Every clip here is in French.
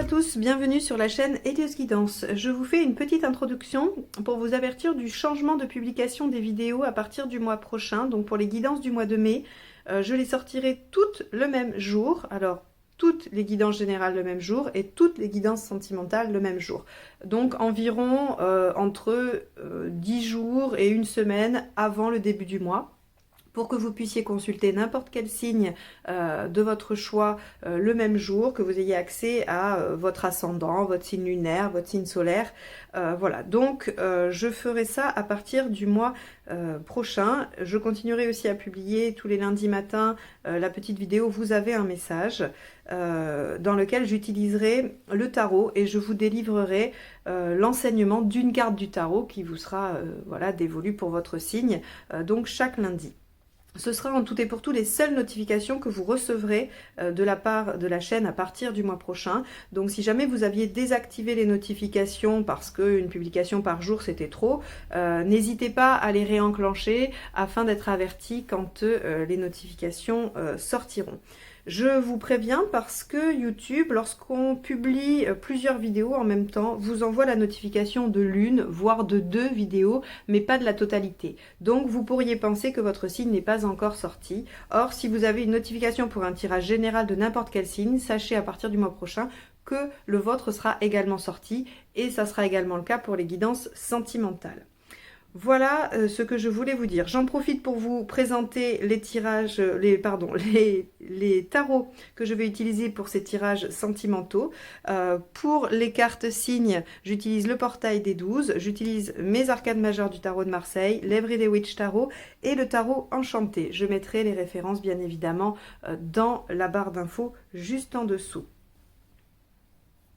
tous, bienvenue sur la chaîne Hélios Guidance. Je vous fais une petite introduction pour vous avertir du changement de publication des vidéos à partir du mois prochain. Donc pour les guidances du mois de mai, je les sortirai toutes le même jour. Alors toutes les guidances générales le même jour et toutes les guidances sentimentales le même jour. Donc environ entre 10 jours et une semaine avant le début du mois, pour que vous puissiez consulter n'importe quel signe de votre choix le même jour, que vous ayez accès à votre ascendant, votre signe lunaire, votre signe solaire. Voilà, donc je ferai ça à partir du mois prochain. Je continuerai aussi à publier tous les lundis matins la petite vidéo « Vous avez un message » dans lequel j'utiliserai le tarot et je vous délivrerai l'enseignement d'une carte du tarot qui vous sera voilà, dévolue pour votre signe, donc chaque lundi. Ce sera en tout et pour tout les seules notifications que vous recevrez de la part de la chaîne à partir du mois prochain. Donc si jamais vous aviez désactivé les notifications parce qu'une publication par jour c'était trop, n'hésitez pas à les réenclencher afin d'être averti quand les notifications sortiront. Je vous préviens parce que YouTube, lorsqu'on publie plusieurs vidéos en même temps, vous envoie la notification de l'une, voire de 2 vidéos, mais pas de la totalité. Donc vous pourriez penser que votre signe n'est pas encore sorti. Or, si vous avez une notification pour un tirage général de n'importe quel signe, sachez à partir du mois prochain que le vôtre sera également sorti, et ça sera également le cas pour les guidances sentimentales. Voilà ce que je voulais vous dire. J'en profite pour vous présenter les tirages, les tarots que je vais utiliser pour ces tirages sentimentaux. Pour les cartes signes, j'utilise le portail des 12, j'utilise mes arcanes majeures du tarot de Marseille, l'Everyday Witch Tarot et le tarot enchanté. Je mettrai les références bien évidemment dans la barre d'infos juste en dessous.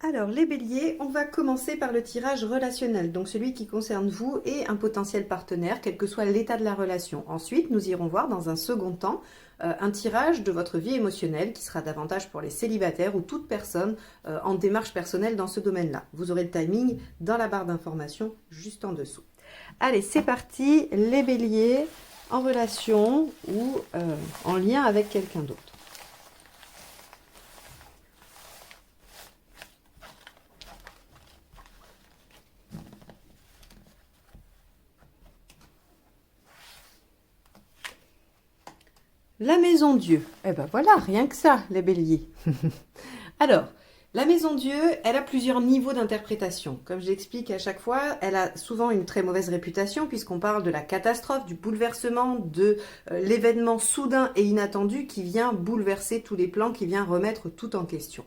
Alors les béliers, on va commencer par le tirage relationnel, donc celui qui concerne vous et un potentiel partenaire, quel que soit l'état de la relation. Ensuite, nous irons voir dans un second temps un tirage de votre vie émotionnelle qui sera davantage pour les célibataires ou toute personne en démarche personnelle dans ce domaine-là. Vous aurez le timing dans la barre d'informations juste en dessous. Allez, c'est parti, les béliers en relation ou en lien avec quelqu'un d'autre. La maison Dieu, eh ben voilà, rien que ça, les béliers. Alors, la maison Dieu, elle a plusieurs niveaux d'interprétation. Comme je l'explique à chaque fois, elle a souvent une très mauvaise réputation puisqu'on parle de la catastrophe, du bouleversement, de l'événement soudain et inattendu qui vient bouleverser tous les plans, qui vient remettre tout en question.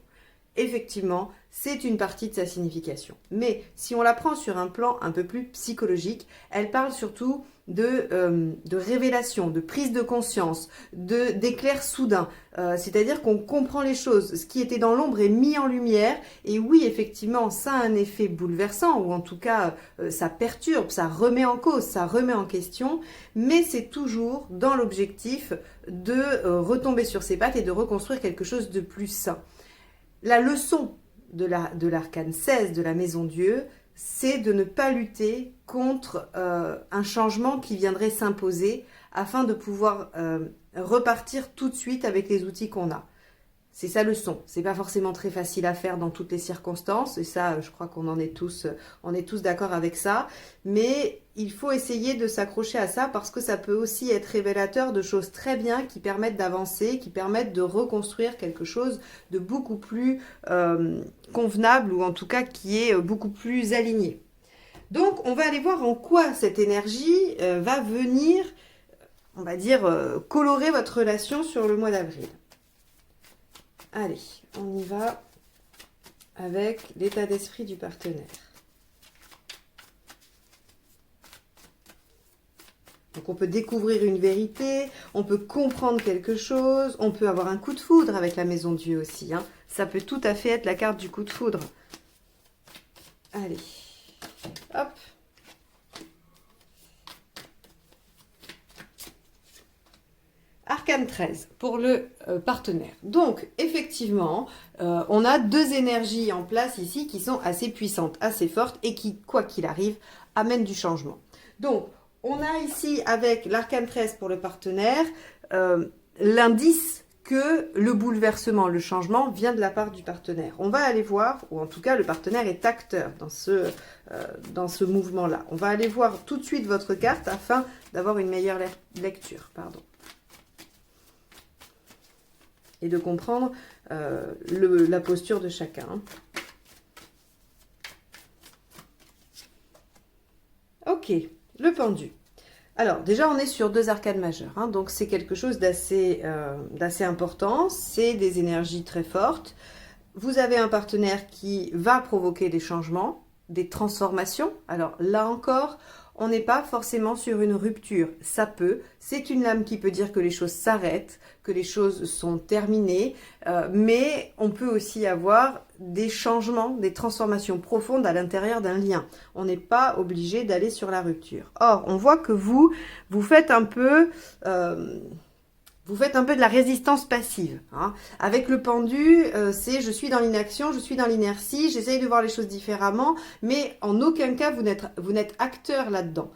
Effectivement, c'est une partie de sa signification. Mais si on la prend sur un plan un peu plus psychologique, elle parle surtout de révélation, de prise de conscience, d'éclair soudain. C'est-à-dire qu'on comprend les choses. Ce qui était dans l'ombre est mis en lumière. Et oui, effectivement, ça a un effet bouleversant, ou en tout cas, ça perturbe, ça remet en cause, ça remet en question. Mais c'est toujours dans l'objectif de retomber sur ses pattes et de reconstruire quelque chose de plus sain. La leçon de l'arcane 16 de la maison Dieu, c'est de ne pas lutter contre un changement qui viendrait s'imposer afin de pouvoir repartir tout de suite avec les outils qu'on a. C'est sa leçon. C'est pas forcément très facile à faire dans toutes les circonstances, et ça, je crois qu'on on est tous d'accord avec ça. Mais il faut essayer de s'accrocher à ça parce que ça peut aussi être révélateur de choses très bien qui permettent d'avancer, qui permettent de reconstruire quelque chose de beaucoup plus convenable, ou en tout cas qui est beaucoup plus aligné. Donc, on va aller voir en quoi cette énergie va venir, on va dire, colorer votre relation sur le mois d'avril. Allez, on y va avec l'état d'esprit du partenaire. Donc on peut découvrir une vérité, on peut comprendre quelque chose, on peut avoir un coup de foudre avec la maison Dieu aussi. Hein. Ça peut tout à fait être la carte du coup de foudre. Allez, hop. Arcane 13 pour le partenaire. Donc, effectivement, on a 2 énergies en place ici qui sont assez puissantes, assez fortes et qui, quoi qu'il arrive, amènent du changement. Donc, on a ici, avec l'arcane 13 pour le partenaire, l'indice que le bouleversement, le changement vient de la part du partenaire. On va aller voir, ou en tout cas le partenaire est acteur dans ce mouvement-là. On va aller voir tout de suite votre carte afin d'avoir une meilleure lecture. Pardon. Et de comprendre la posture de chacun. Ok, le pendu. Alors, déjà, on est sur 2 arcades majeures, hein, donc c'est quelque chose d'assez important, c'est des énergies très fortes. Vous avez un partenaire qui va provoquer des changements, des transformations. Alors là encore, on n'est pas forcément sur une rupture, ça peut. C'est une lame qui peut dire que les choses s'arrêtent, que les choses sont terminées, mais on peut aussi avoir des changements, des transformations profondes à l'intérieur d'un lien. On n'est pas obligé d'aller sur la rupture. Or, on voit que vous faites un peu... vous faites un peu de la résistance passive. Hein. Avec le pendu, c'est je suis dans l'inaction, je suis dans l'inertie, j'essaye de voir les choses différemment, mais en aucun cas vous n'êtes acteur là-dedans.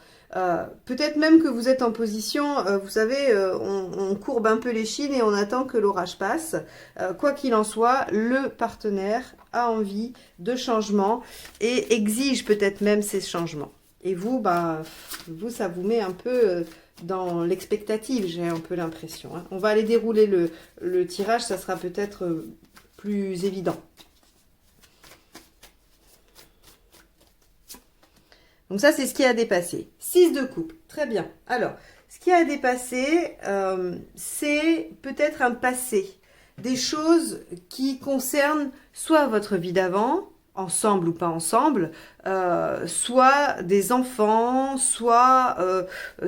Peut-être même que vous êtes en position, vous savez, on courbe un peu les chines et on attend que l'orage passe. Quoi qu'il en soit, le partenaire a envie de changement et exige peut-être même ces changements. Et vous, ça vous met un peu... dans l'expectative, j'ai un peu l'impression. Hein. On va aller dérouler le tirage, ça sera peut-être plus évident. Donc ça, c'est ce qui a dépassé. 6 de coupe, très bien. Alors, ce qui a dépassé, c'est peut-être un passé. Des choses qui concernent soit votre vie d'avant, ensemble ou pas ensemble, soit des enfants, soit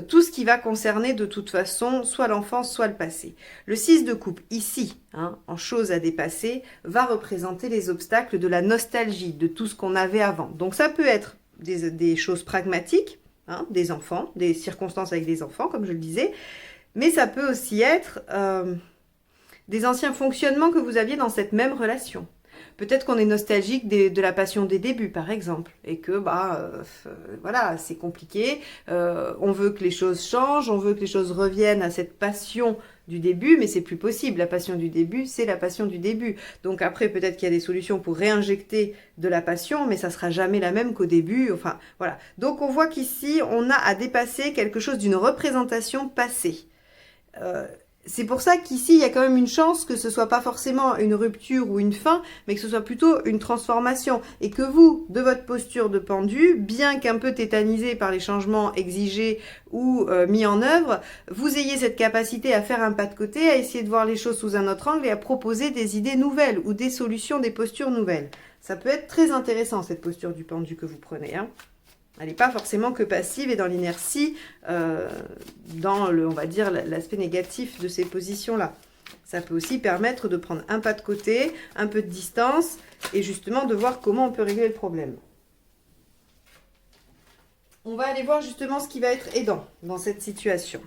tout ce qui va concerner de toute façon, soit l'enfance, soit le passé. Le 6 de coupe, ici, hein, en choses à dépasser, va représenter les obstacles de la nostalgie, de tout ce qu'on avait avant. Donc ça peut être des choses pragmatiques, hein, des enfants, des circonstances avec des enfants, comme je le disais, mais ça peut aussi être des anciens fonctionnements que vous aviez dans cette même relation. Peut-être qu'on est nostalgique de la passion des débuts, par exemple, et que voilà, c'est compliqué. On veut que les choses changent, on veut que les choses reviennent à cette passion du début, mais c'est plus possible. La passion du début, c'est la passion du début. Donc après, peut-être qu'il y a des solutions pour réinjecter de la passion, mais ça sera jamais la même qu'au début. Enfin, voilà. Donc on voit qu'ici, on a à dépasser quelque chose d'une représentation passée. C'est pour ça qu'ici, il y a quand même une chance que ce soit pas forcément une rupture ou une fin, mais que ce soit plutôt une transformation. Et que vous, de votre posture de pendu, bien qu'un peu tétanisé par les changements exigés ou mis en œuvre, vous ayez cette capacité à faire un pas de côté, à essayer de voir les choses sous un autre angle et à proposer des idées nouvelles ou des solutions, des postures nouvelles. Ça peut être très intéressant, cette posture du pendu que vous prenez, hein. Elle n'est pas forcément que passive et dans l'inertie, dans on va dire, l'aspect négatif de ces positions-là. Ça peut aussi permettre de prendre un pas de côté, un peu de distance, et justement de voir comment on peut régler le problème. On va aller voir justement ce qui va être aidant dans cette situation.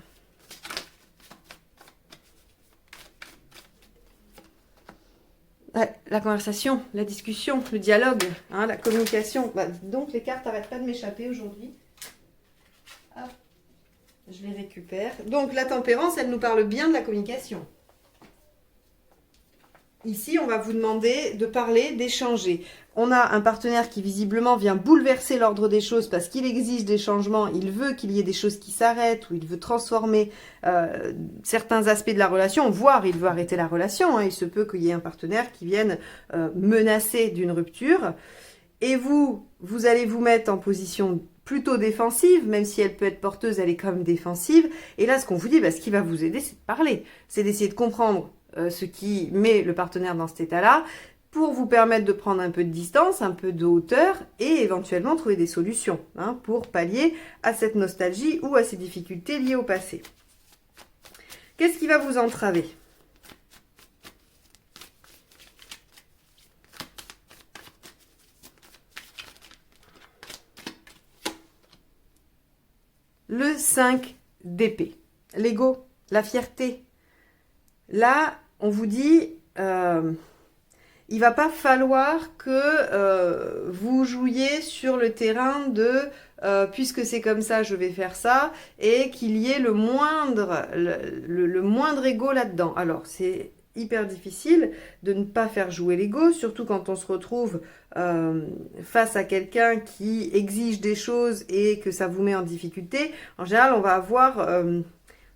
La conversation, la discussion, le dialogue, hein, la communication. Donc les cartes n'arrêtent pas de m'échapper aujourd'hui. Je les récupère. Donc la tempérance, elle nous parle bien de la communication. Ici, on va vous demander de parler, d'échanger. On a un partenaire qui visiblement vient bouleverser l'ordre des choses parce qu'il exige des changements, il veut qu'il y ait des choses qui s'arrêtent ou il veut transformer certains aspects de la relation, voire il veut arrêter la relation. Hein. Il se peut qu'il y ait un partenaire qui vienne menacer d'une rupture. Et vous allez vous mettre en position plutôt défensive, même si elle peut être porteuse, elle est quand même défensive. Et là, ce qu'on vous dit, ce qui va vous aider, c'est de parler. C'est d'essayer de comprendre ce qui met le partenaire dans cet état-là, pour vous permettre de prendre un peu de distance, un peu de hauteur, et éventuellement trouver des solutions pour pallier à cette nostalgie ou à ces difficultés liées au passé. Qu'est-ce qui va vous entraver ? Le 5 d'épée, l'ego, la fierté. Là, on vous dit, il va pas falloir que vous jouiez sur le terrain de puisque c'est comme ça, je vais faire ça, et qu'il y ait le moindre ego là-dedans. Alors, c'est hyper difficile de ne pas faire jouer l'ego, surtout quand on se retrouve face à quelqu'un qui exige des choses et que ça vous met en difficulté. En général, on va avoir... vous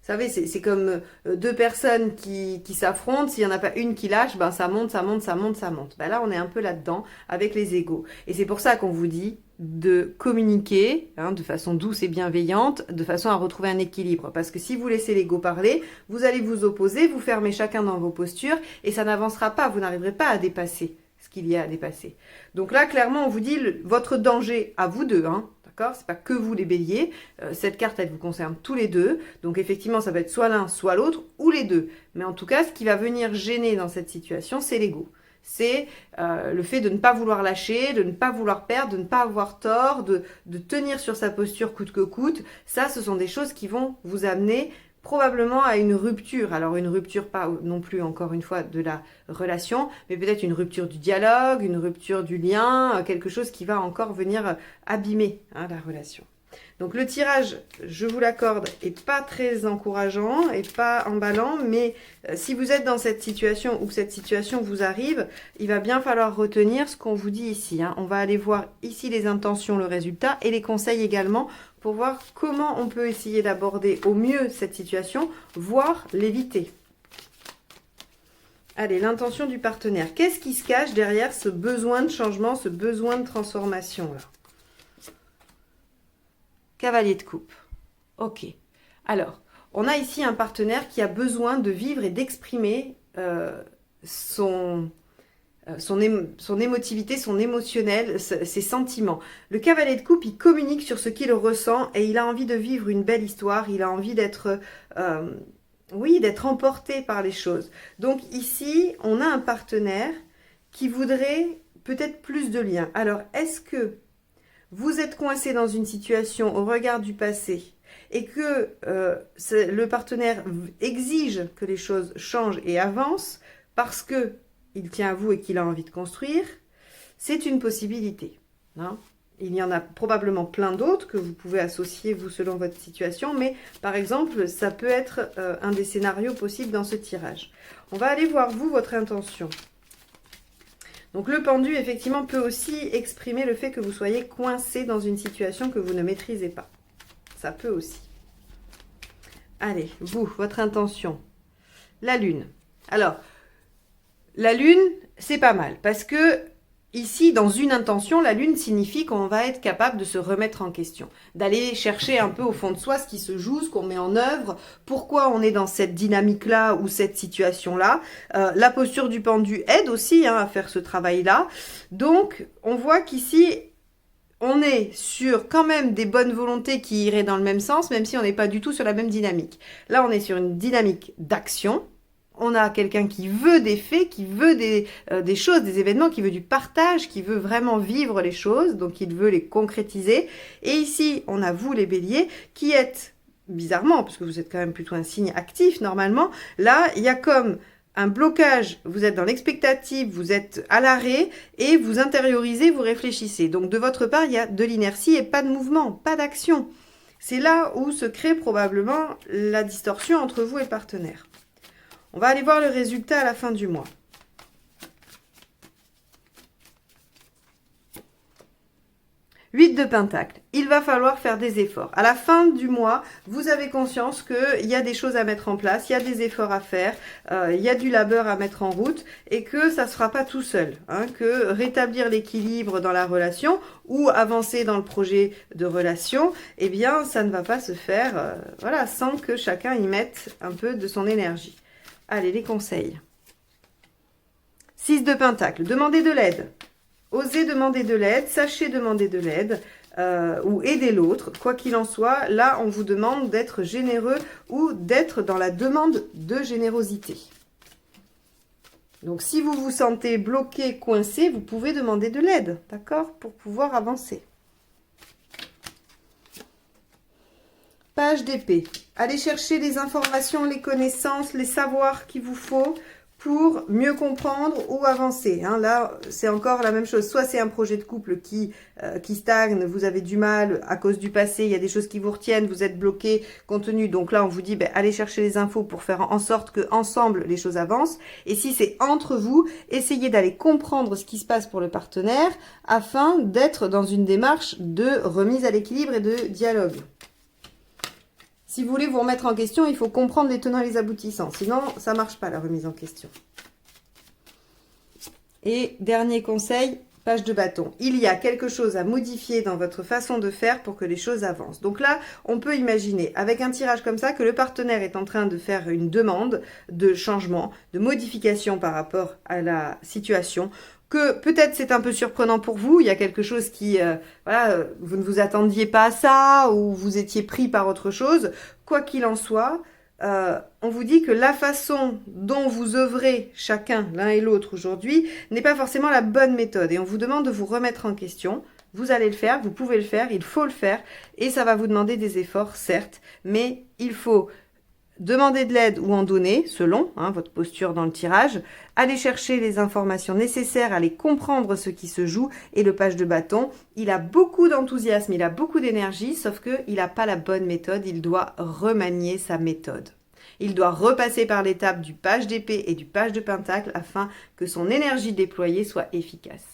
savez, c'est comme deux personnes qui s'affrontent. S'il n'y en a pas une qui lâche, ben ça monte, ça monte, ça monte, ça monte. Ben là, on est un peu là-dedans avec les égos. Et c'est pour ça qu'on vous dit de communiquer de façon douce et bienveillante, de façon à retrouver un équilibre. Parce que si vous laissez l'ego parler, vous allez vous opposer, vous fermer chacun dans vos postures et ça n'avancera pas. Vous n'arriverez pas à dépasser ce qu'il y a à dépasser. Donc là, clairement, on vous dit votre danger à vous deux, d'accord? C'est pas que vous les béliers. Cette carte, elle vous concerne tous les deux. Donc effectivement, ça va être soit l'un, soit l'autre, ou les deux. Mais en tout cas, ce qui va venir gêner dans cette situation, c'est l'ego. C'est le fait de ne pas vouloir lâcher, de ne pas vouloir perdre, de ne pas avoir tort, de tenir sur sa posture coûte que coûte. Ça, ce sont des choses qui vont vous amener probablement à une rupture. Alors une rupture pas non plus, encore une fois, de la relation, mais peut-être une rupture du dialogue, une rupture du lien, quelque chose qui va encore venir abîmer la relation. Donc le tirage, je vous l'accorde, est pas très encourageant et pas emballant, mais si vous êtes dans cette situation ou que cette situation vous arrive, il va bien falloir retenir ce qu'on vous dit ici. On va aller voir ici les intentions, le résultat et les conseils également pour voir comment on peut essayer d'aborder au mieux cette situation, voire l'éviter. Allez, l'intention du partenaire. Qu'est-ce qui se cache derrière ce besoin de changement, ce besoin de transformation-là? Cavalier de coupe. Ok. Alors, on a ici un partenaire qui a besoin de vivre et d'exprimer son émotivité, son émotionnel, ses sentiments. Le cavalier de coupe, il communique sur ce qu'il ressent et il a envie de vivre une belle histoire, il a envie d'être d'être emporté par les choses. Donc ici, on a un partenaire qui voudrait peut-être plus de liens. Alors, est-ce que vous êtes coincé dans une situation au regard du passé et que le partenaire exige que les choses changent et avancent parce que il tient à vous et qu'il a envie de construire, c'est une possibilité. Il y en a probablement plein d'autres que vous pouvez associer, vous, selon votre situation, mais par exemple, ça peut être un des scénarios possibles dans ce tirage. On va aller voir, vous, votre intention. Donc le pendu, effectivement, peut aussi exprimer le fait que vous soyez coincé dans une situation que vous ne maîtrisez pas. Ça peut aussi. Allez, vous, votre intention. La lune. Alors, la lune, c'est pas mal parce que ici, dans une intention, la lune signifie qu'on va être capable de se remettre en question, d'aller chercher un peu au fond de soi ce qui se joue, ce qu'on met en œuvre, pourquoi on est dans cette dynamique-là ou cette situation-là. La posture du pendu aide aussi à faire ce travail-là. Donc, on voit qu'ici, on est sur quand même des bonnes volontés qui iraient dans le même sens, même si on n'est pas du tout sur la même dynamique. Là, on est sur une dynamique d'action. On a quelqu'un qui veut des faits, qui veut des choses, des événements, qui veut du partage, qui veut vraiment vivre les choses, donc il veut les concrétiser. Et ici, on a vous les béliers qui êtes, bizarrement, parce que vous êtes quand même plutôt un signe actif normalement, là, il y a comme un blocage, vous êtes dans l'expectative, vous êtes à l'arrêt et vous intériorisez, vous réfléchissez. Donc de votre part, il y a de l'inertie et pas de mouvement, pas d'action. C'est là où se crée probablement la distorsion entre vous et le partenaire. On va aller voir le résultat à la fin du mois. Huit de Pentacle. Il va falloir faire des efforts. À la fin du mois, vous avez conscience qu'il y a des choses à mettre en place, il y a des efforts à faire, il y a du labeur à mettre en route et que ça ne se fera pas tout seul. Que rétablir l'équilibre dans la relation ou avancer dans le projet de relation, eh bien, ça ne va pas se faire sans que chacun y mette un peu de son énergie. Allez, les conseils. 6 de Pentacle. Demandez de l'aide. Osez demander de l'aide. Sachez demander de l'aide ou aider l'autre. Quoi qu'il en soit, là, on vous demande d'être généreux ou d'être dans la demande de générosité. Donc, si vous vous sentez bloqué, coincé, vous pouvez demander de l'aide, d'accord, pour pouvoir avancer. Page d'épée. Allez chercher les informations, les connaissances, les savoirs qu'il vous faut pour mieux comprendre ou avancer. Hein. Là, c'est encore la même chose. Soit c'est un projet de couple qui stagne, vous avez du mal à cause du passé, il y a des choses qui vous retiennent, vous êtes bloqué, compte tenu. Donc là, on vous dit, allez chercher les infos pour faire en sorte que ensemble les choses avancent. Et si c'est entre vous, essayez d'aller comprendre ce qui se passe pour le partenaire afin d'être dans une démarche de remise à l'équilibre et de dialogue. Si vous voulez vous remettre en question, il faut comprendre les tenants et les aboutissants. Sinon, ça ne marche pas, la remise en question. Et dernier conseil, page de bâton. Il y a quelque chose à modifier dans votre façon de faire pour que les choses avancent. Donc là, on peut imaginer, avec un tirage comme ça, que le partenaire est en train de faire une demande de changement, de modification par rapport à la situation, que peut-être c'est un peu surprenant pour vous, il y a quelque chose qui, voilà, vous ne vous attendiez pas à ça, ou vous étiez pris par autre chose. Quoi qu'il en soit, on vous dit que la façon dont vous œuvrez chacun, l'un et l'autre aujourd'hui, n'est pas forcément la bonne méthode. Et on vous demande de vous remettre en question. Vous allez le faire, vous pouvez le faire, il faut le faire. Et ça va vous demander des efforts, certes, mais il faut demander de l'aide ou en donner, selon votre posture dans le tirage, aller chercher les informations nécessaires, aller comprendre ce qui se joue, et le page de bâton, il a beaucoup d'enthousiasme, il a beaucoup d'énergie, sauf qu'il n'a pas la bonne méthode, il doit remanier sa méthode. Il doit repasser par l'étape du page d'épée et du page de pentacle afin que son énergie déployée soit efficace.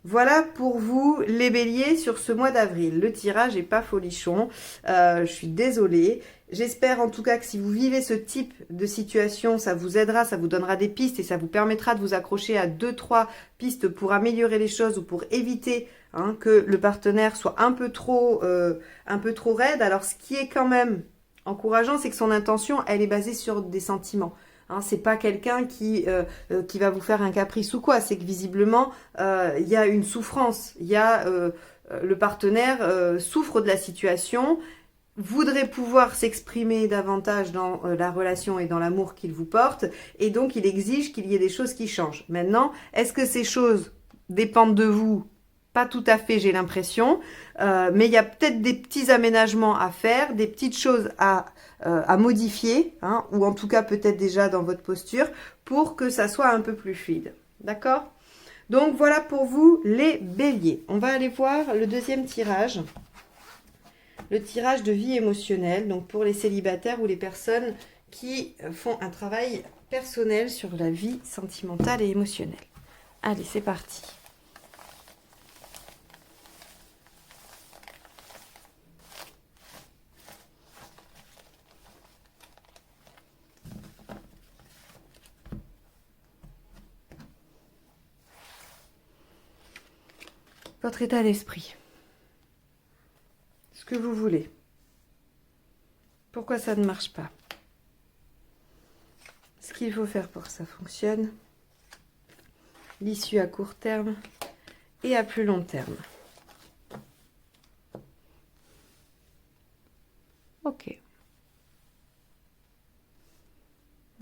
Voilà pour vous les béliers sur ce mois d'avril. Le tirage n'est pas folichon, je suis désolée. J'espère en tout cas que si vous vivez ce type de situation, ça vous aidera, ça vous donnera des pistes et ça vous permettra de vous accrocher à 2-3 pistes pour améliorer les choses ou pour éviter que le partenaire soit un peu trop raide. Alors ce qui est quand même encourageant, c'est que son intention, elle est basée sur des sentiments. C'est pas quelqu'un qui va vous faire un caprice ou quoi, c'est que visiblement il y a une souffrance, il y a le partenaire souffre de la situation, voudrait pouvoir s'exprimer davantage dans la relation et dans l'amour qu'il vous porte, et donc il exige qu'il y ait des choses qui changent. Maintenant, est-ce que ces choses dépendent de vous? Pas tout à fait, j'ai l'impression, mais il y a peut-être des petits aménagements à faire, des petites choses à modifier, ou en tout cas peut-être déjà dans votre posture, pour que ça soit un peu plus fluide. D'accord? Donc voilà pour vous les béliers. On va aller voir le deuxième tirage. Le tirage de vie émotionnelle, donc pour les célibataires ou les personnes qui font un travail personnel sur la vie sentimentale et émotionnelle. Allez, c'est parti. Votre état d'esprit. Ce que vous voulez. Pourquoi ça ne marche pas? Ce qu'il faut faire pour que ça fonctionne. L'issue à court terme et à plus long terme. Ok.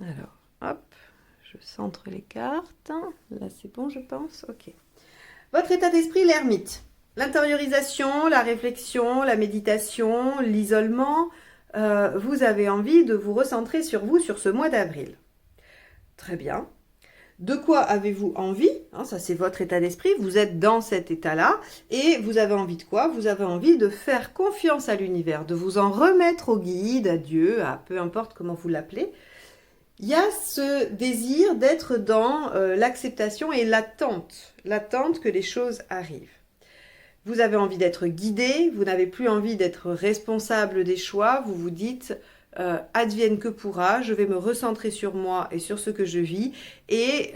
Alors, hop, je centre les cartes. Là, c'est bon, je pense. Ok. Votre état d'esprit, l'ermite. L'intériorisation, la réflexion, la méditation, l'isolement. Vous avez envie de vous recentrer sur vous sur ce mois d'avril. Très bien. De quoi avez-vous envie? Ça, c'est votre état d'esprit. Vous êtes dans cet état-là. Et vous avez envie de quoi? Vous avez envie de faire confiance à l'univers, de vous en remettre au guide, à Dieu, à peu importe comment vous l'appelez. Il y a ce désir d'être dans l'acceptation et l'attente que les choses arrivent. Vous avez envie d'être guidé, vous n'avez plus envie d'être responsable des choix, vous vous dites advienne que pourra, je vais me recentrer sur moi et sur ce que je vis et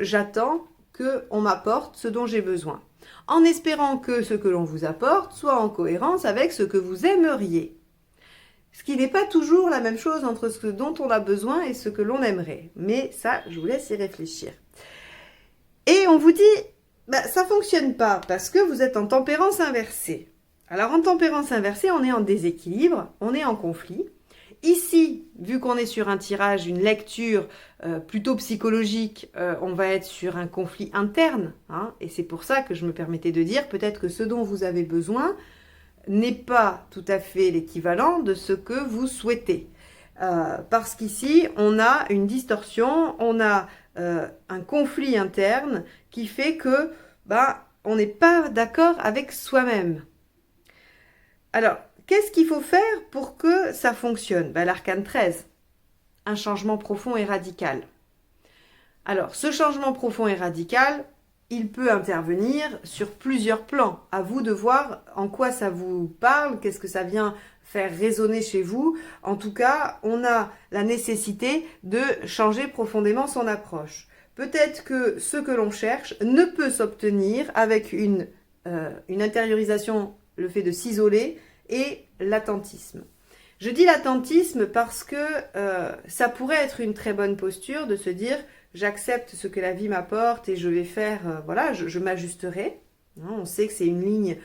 j'attends qu'on m'apporte ce dont j'ai besoin. En espérant que ce que l'on vous apporte soit en cohérence avec ce que vous aimeriez. Ce qui n'est pas toujours la même chose entre ce dont on a besoin et ce que l'on aimerait. Mais ça, je vous laisse y réfléchir. Et on vous dit, ça ne fonctionne pas parce que vous êtes en tempérance inversée. Alors en tempérance inversée, on est en déséquilibre, on est en conflit. Ici, vu qu'on est sur un tirage, une lecture plutôt psychologique, on va être sur un conflit interne. Et c'est pour ça que je me permettais de dire peut-être que ce dont vous avez besoin n'est pas tout à fait l'équivalent de ce que vous souhaitez. Parce qu'ici, on a une distorsion, on a un conflit interne qui fait que on n'est pas d'accord avec soi-même. Alors, qu'est-ce qu'il faut faire pour que ça fonctionne? L'arcane 13, un changement profond et radical. Alors, ce changement profond et radical, il peut intervenir sur plusieurs plans. À vous de voir en quoi ça vous parle, qu'est-ce que ça vient faire résonner chez vous. En tout cas, on a la nécessité de changer profondément son approche. Peut-être que ce que l'on cherche ne peut s'obtenir avec une intériorisation, le fait de s'isoler, et l'attentisme. Je dis l'attentisme parce que ça pourrait être une très bonne posture de se dire j'accepte ce que la vie m'apporte et je vais faire, je m'ajusterai. On sait que c'est une ligne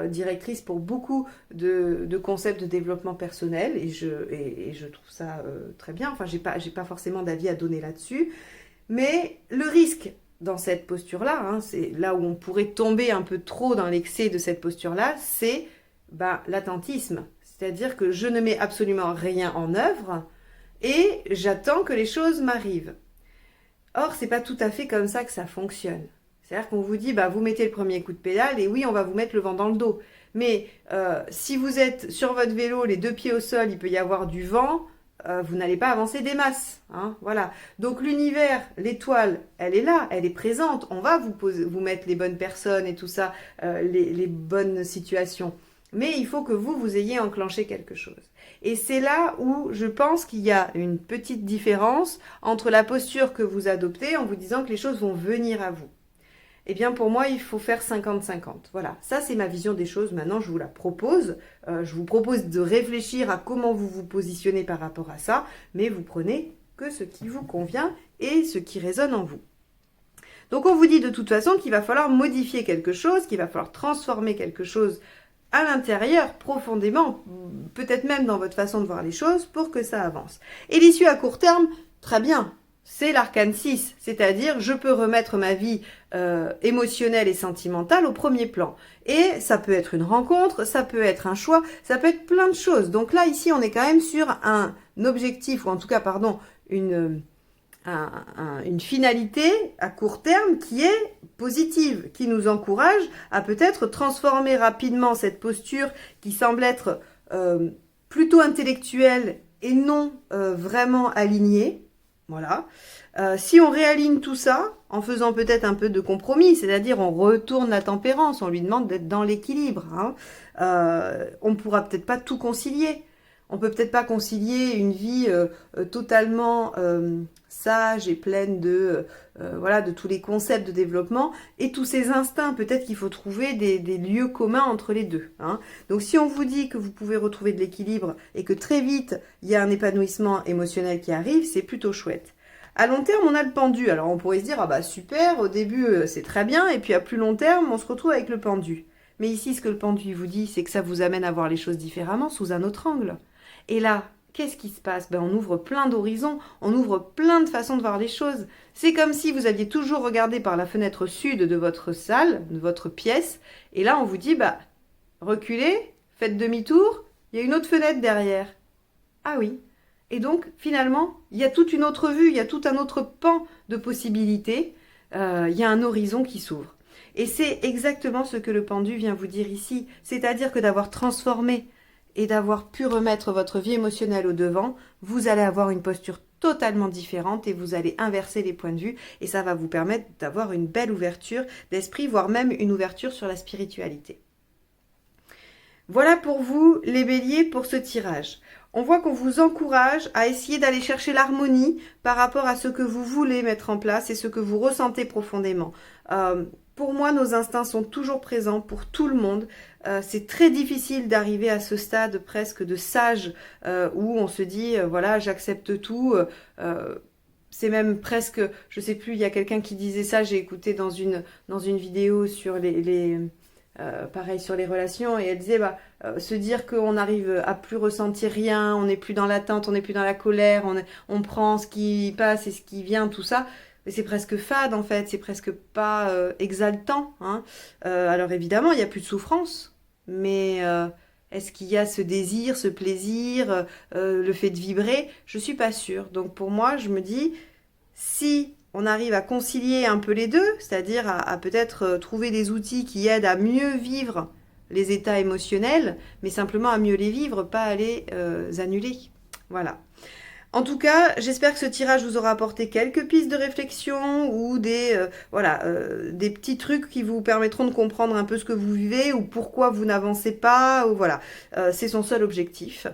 directrice pour beaucoup de concepts de développement personnel et je trouve ça très bien. Enfin, j'ai pas forcément d'avis à donner là-dessus. Mais le risque dans cette posture-là, c'est là où on pourrait tomber un peu trop dans l'excès de cette posture-là, c'est l'attentisme. C'est-à-dire que je ne mets absolument rien en œuvre et j'attends que les choses m'arrivent. Or, c'est pas tout à fait comme ça que ça fonctionne. C'est-à-dire qu'on vous dit, vous mettez le premier coup de pédale et oui, on va vous mettre le vent dans le dos. Mais si vous êtes sur votre vélo, les 2 pieds au sol, il peut y avoir du vent, vous n'allez pas avancer des masses. Voilà. Donc l'univers, l'étoile, elle est là, elle est présente. On va vous mettre les bonnes personnes et tout ça, les bonnes situations. Mais il faut que vous ayez enclenché quelque chose. Et c'est là où je pense qu'il y a une petite différence entre la posture que vous adoptez en vous disant que les choses vont venir à vous. Eh bien, pour moi, il faut faire 50-50. Voilà, ça c'est ma vision des choses. Maintenant, je vous la propose. Je vous propose de réfléchir à comment vous vous positionnez par rapport à ça, mais vous prenez que ce qui vous convient et ce qui résonne en vous. Donc, on vous dit de toute façon qu'il va falloir modifier quelque chose, qu'il va falloir transformer quelque chose à l'intérieur, profondément, peut-être même dans votre façon de voir les choses, pour que ça avance. Et l'issue à court terme, très bien, c'est l'arcane 6, c'est-à-dire je peux remettre ma vie émotionnelle et sentimentale au premier plan. Et ça peut être une rencontre, ça peut être un choix, ça peut être plein de choses. Donc là, ici, on est quand même sur un objectif, ou en tout cas, une finalité à court terme qui est positive, qui nous encourage à peut-être transformer rapidement cette posture qui semble être plutôt intellectuelle et non vraiment alignée. Voilà. Si on réaligne tout ça, en faisant peut-être un peu de compromis, c'est-à-dire on retourne la tempérance, on lui demande d'être dans l'équilibre. On ne pourra peut-être pas tout concilier. On peut peut-être pas concilier une vie totalement sage et pleine de tous les concepts de développement et tous ces instincts. Peut-être qu'il faut trouver des lieux communs entre les deux. Donc si on vous dit que vous pouvez retrouver de l'équilibre et que très vite il y a un épanouissement émotionnel qui arrive, c'est plutôt chouette. À long terme, on a le pendu. Alors on pourrait se dire, super, au début c'est très bien, et puis à plus long terme, on se retrouve avec le pendu. Mais ici, ce que le pendu vous dit, c'est que ça vous amène à voir les choses différemment, sous un autre angle. Et là, qu'est-ce qui se passe? On ouvre plein d'horizons, on ouvre plein de façons de voir les choses. C'est comme si vous aviez toujours regardé par la fenêtre sud de votre salle, de votre pièce, et là on vous dit, reculez, faites demi-tour, il y a une autre fenêtre derrière. Ah oui. Et donc, finalement, il y a toute une autre vue, il y a tout un autre pan de possibilités, il y a un horizon qui s'ouvre. Et c'est exactement ce que le pendu vient vous dire ici, c'est-à-dire que d'avoir transformé et d'avoir pu remettre votre vie émotionnelle au devant, vous allez avoir une posture totalement différente et vous allez inverser les points de vue et ça va vous permettre d'avoir une belle ouverture d'esprit, voire même une ouverture sur la spiritualité. Voilà pour vous les béliers pour ce tirage. On voit qu'on vous encourage à essayer d'aller chercher l'harmonie par rapport à ce que vous voulez mettre en place et ce que vous ressentez profondément. Pour moi, nos instincts sont toujours présents pour tout le monde. C'est très difficile d'arriver à ce stade presque de sage où on se dit, j'accepte tout. C'est même presque, je sais plus, il y a quelqu'un qui disait ça, j'ai écouté dans une vidéo sur pareil sur les relations, et elle disait se dire qu'on arrive à plus ressentir rien, on n'est plus dans l'attente, on n'est plus dans la colère, on prend ce qui passe et ce qui vient, tout ça. C'est presque fade en fait, c'est presque pas exaltant. Alors évidemment, il n'y a plus de souffrance, mais Est-ce qu'il y a ce désir, ce plaisir, le fait de vibrer? Je ne suis pas sûre. Donc pour moi, je me dis, si on arrive à concilier un peu les deux, c'est-à-dire à peut-être trouver des outils qui aident à mieux vivre les états émotionnels, mais simplement à mieux les vivre, pas à les annuler. Voilà. En tout cas, j'espère que ce tirage vous aura apporté quelques pistes de réflexion ou des petits trucs qui vous permettront de comprendre un peu ce que vous vivez ou pourquoi vous n'avancez pas. Ou voilà, c'est son seul objectif.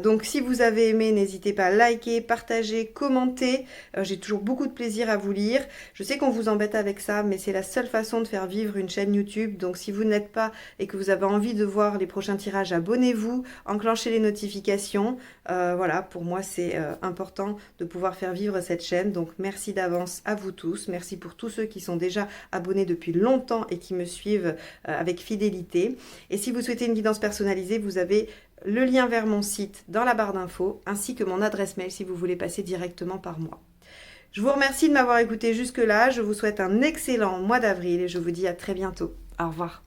Donc, si vous avez aimé, n'hésitez pas à liker, partager, commenter. J'ai toujours beaucoup de plaisir à vous lire. Je sais qu'on vous embête avec ça, mais c'est la seule façon de faire vivre une chaîne YouTube. Donc, si vous ne l'êtes pas et que vous avez envie de voir les prochains tirages, abonnez-vous, enclenchez les notifications. Voilà, pour moi, c'est important de pouvoir faire vivre cette chaîne. Donc merci d'avance à vous tous. Merci pour tous ceux qui sont déjà abonnés depuis longtemps et qui me suivent avec fidélité. Et si vous souhaitez une guidance personnalisée, vous avez le lien vers mon site dans la barre d'infos ainsi que mon adresse mail si vous voulez passer directement par moi. Je vous remercie de m'avoir écouté jusque-là. Je vous souhaite un excellent mois d'avril et je vous dis à très bientôt. Au revoir.